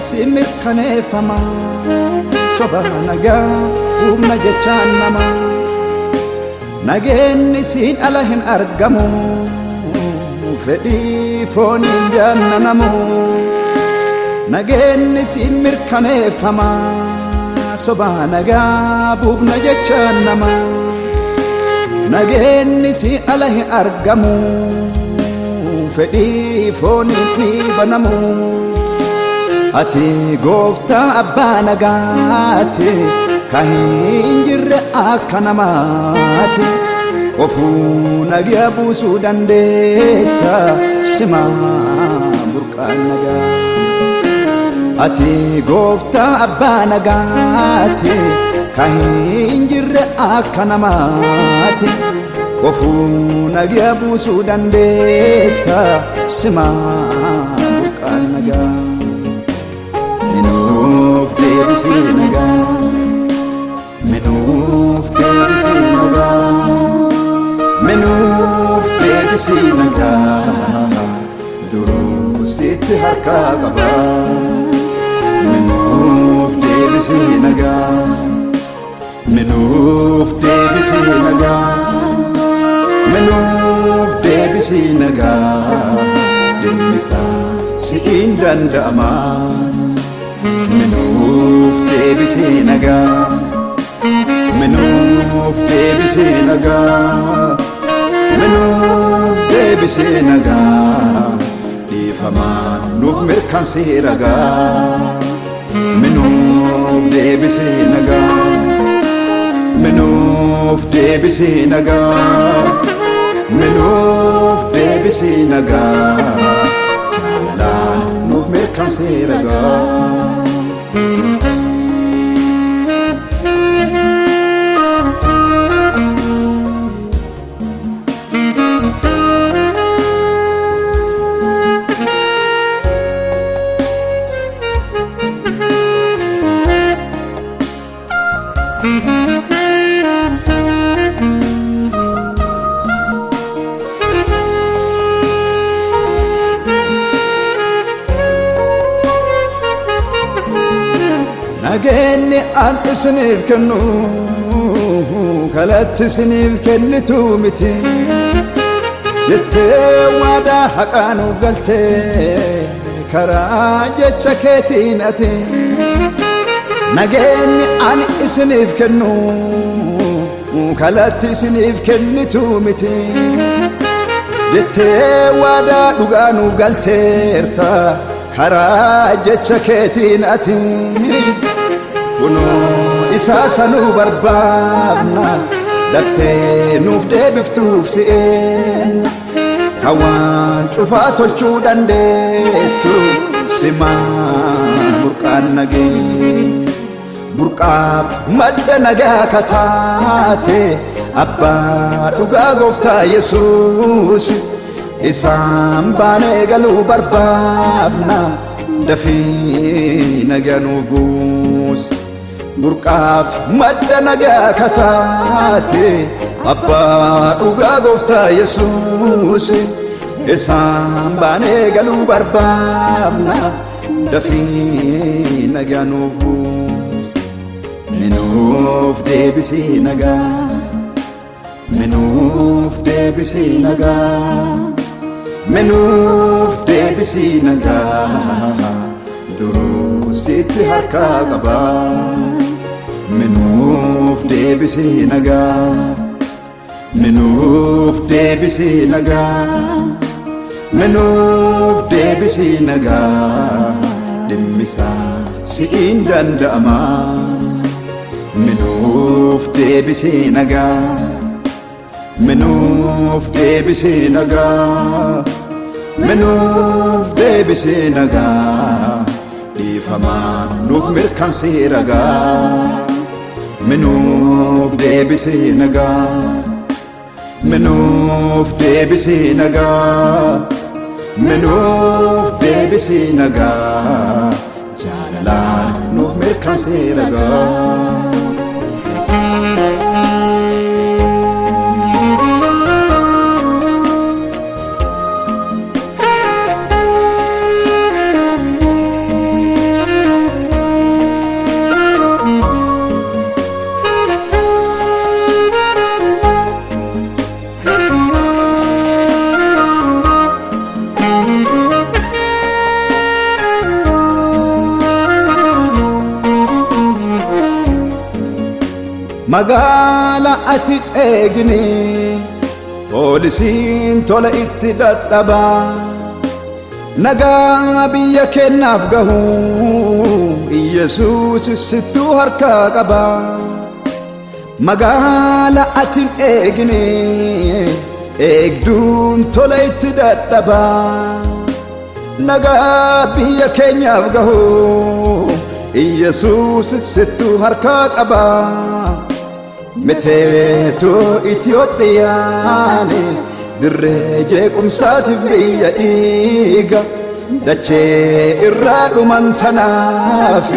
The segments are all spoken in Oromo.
simir kanefama soba naga humna jechaan nama nageenni siin ala hin argamu fedhii fooniin jaannanamu nageenni siin mirkaneeffama soba nagaa buufna jechaan nama nageenni siin ala hin argamu fedhii fooniin dhiibanamu ati gooftaa abbaa nagaati kahin jirre akka namaati qofuu nagaa buusuu dandeetta simaa burqaan nagaa ati gooftaa abbaa nagaati kahin jirre akka namaati qofuu nagaa buusuu dandeetta simaa burqaan nagaa minuuf deebisii nagaa minuuf deebisii nagaa minuuf deebisii nagaa duruu sitti harkaa qaba minuuf deebisii nagaa minuuf deebisii nagaa minuuf deebisii nagaa dhimmisaa si'iin danda'ama minuuf deebisii nagaa minuuf deebisii nagaa minuuf deebisii nagaa dhiifamaan nuuf mirkansii ragaa minuuf deebisii nagaa minuuf deebisii nagaa minuuf deebisii nagaa jaalalaan nuuf mirkansii ragaa nageenni an isiniif kennu kalatti isiniif kennitu miti jettee waadaa haqaa nuuf galtee karaa jecha keetiin ati nageenni an isiniif kennu kalatti isiniif kennitu miti jettee waadaa dhugaa nuuf galteerta karaa jecha keetiin ati kunoo isaa sanuu barbaafna daftee nuuf deebiftuuf si'eenna hawaan cufaa tolchuu dandeettu simaa burqaan nageenya burqaaf madda nagaa kataate abbaa dhugaa gooftaa Yesuus isaan baanee galuu barbaafna dafii nagaa nuuf buusi burqaaf madda nagaa kataate abbaa dhugaa gooftaa Yesuus isaan baanee galuu barbaafna dafii nagaa nuuf buusi minuuf deebisii nagaa minuuf deebisii nagaa minuuf deebisii nagaa duruu sitti harkaa qaba minuuf deebisii nagaa minuuf deebisii nagaa minuuf deebisii nagaa dhimmisaa si'iin danda'ama minuuf deebisii nagaa minuuf deebisii nagaa minuuf deebisii nagaa dhiifamaan nuuf mirkansii ragaa minuuf deebisii nagaa minuuf deebisii nagaa minuuf deebisii nagaa jaalalaan nuuf mirkansii ragaa magala ati eegni poolisiin tola itti dadhaba nagaa biyya kennaaf gahu Yesuus sittuu harkaa qaba magala ati eegni eegduun tola itti dadhaba nagaa biyya kennaaf gahu Yesuus sittuu harkaa qaba Meteetu Itoophiyaani dirree jeequmsaatiif biyya dhiiga dachee irraa dhuman tanaaf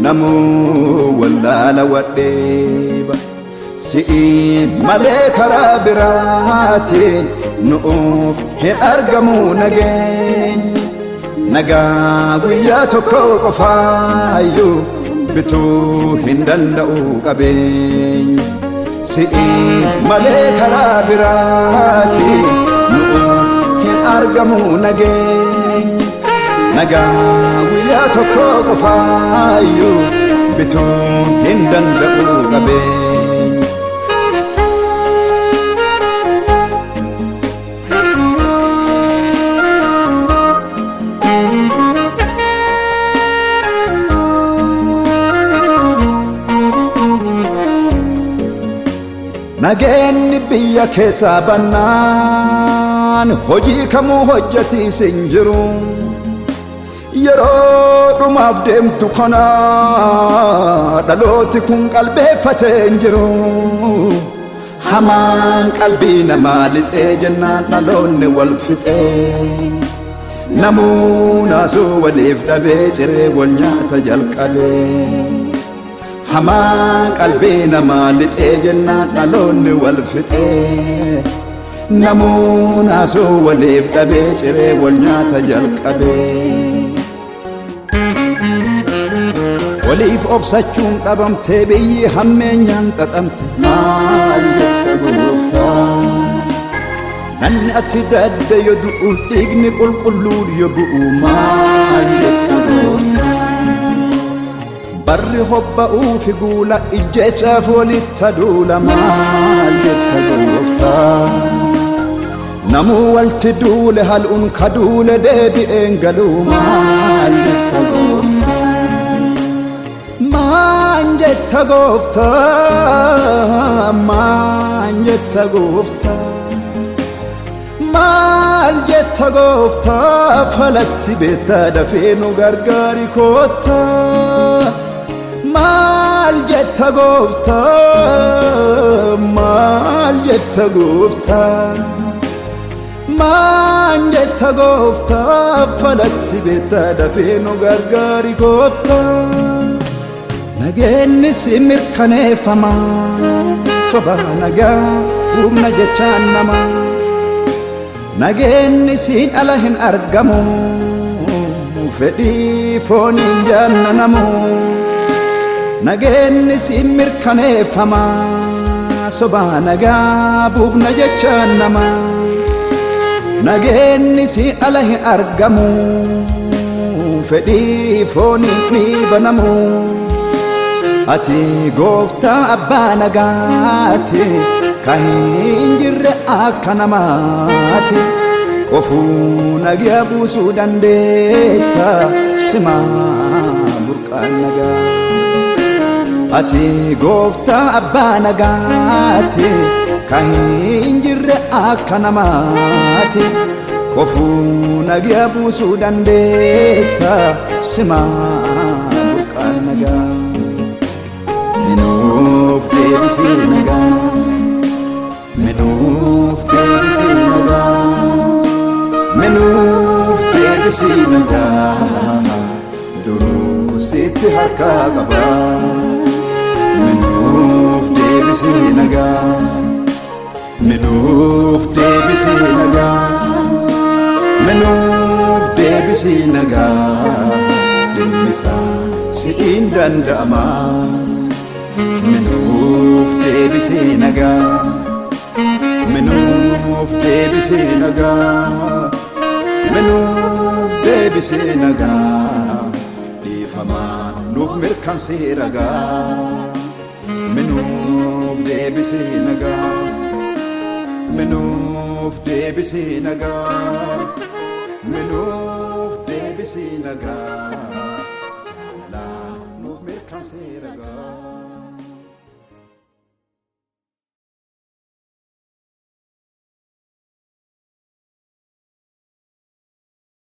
namuu wallaala wadheeba si'iin malee karaa biraatiin nuuf hin argamu nageenya nagaa guyyaa tokko qofaayyuu bituu hin danda'u qabeenya si'iin malee karaa biraatiin nuuf hin argamu nageenya nagaa guyyaa tokko qofaayyuu bituu hin danda'u qabeenya Nageenyi biyya keessaa bannaan hojii kamuu hojjetiis hin jiru yeroo dhumaaf deemtu kana dhalooti kun qalbeeffatee hin jiru hamaan qalbii namaa lixee jennaan dhaloonni wal fixee namuu naasuu waliif dhabee ciree wal nyaata jalqabee hamaan qalbii namaa lixee jennaan dhaloonni wal fixee namuu naasuu waliif dhabee ciree wal nyaata jalqabee waliif obsachuun dhabamtee biyyi hammeenyaan xaxamte maal jetta gooftaa namni ati dadda yoo du'u dhiigni qulqulluun yoo bu'u maal jetta gooftaa barri hobba'uu fi guula ijjeechaaf walitti duula maal jetta gooftaa namuu walti duule hal'uun ka duule deebi'een galuu maal jetta gooftaa maal jetta gooftaa maal jetta gooftaa maal jetta gooftaa falatti beektaa dafee nu gargaari koottaa maal jetta gooftaa maal jetta gooftaa maal jetta gooftaa falatti beektaa dafee nu gargaari koottaa nageenyi si mirkaneeffama soba nagaa humna jechaan namaa nageenyi siin ala hin argamu fedhii fooniin jaannanamu nageenyi siin mirkaneeffama soba nagaa buufna jechaan namaa nageenyi siin ala hin argamu fedhii fooniin dhiibanamu ati gooftaa abbaa nagaati ka hin jirre akka namaati qofuu nagaa buusuu dandeetta simaa burqaan nagaa ati gooftaa abbaa nagaati ka hin jirre akka namaati qofuu nagaa buusuu dandeetta simaa burqaan nagaa minuuf deebisii nagaa minuuf deebisii nagaa minuuf deebisii nagaa duruu sitti harkaa qaba minuuf deebisii nagaa minuuf deebisii nagaa minuuf deebisii nagaa dhimmisaa si'iin danda'ama minuuf deebisii nagaa minuuf deebisii nagaa minuuf deebisii nagaa dhiifamaan nuuf mirkansii ragaa minuuf deebisi nagaa minuuf deebisi nagaa minuuf deebisi nagaa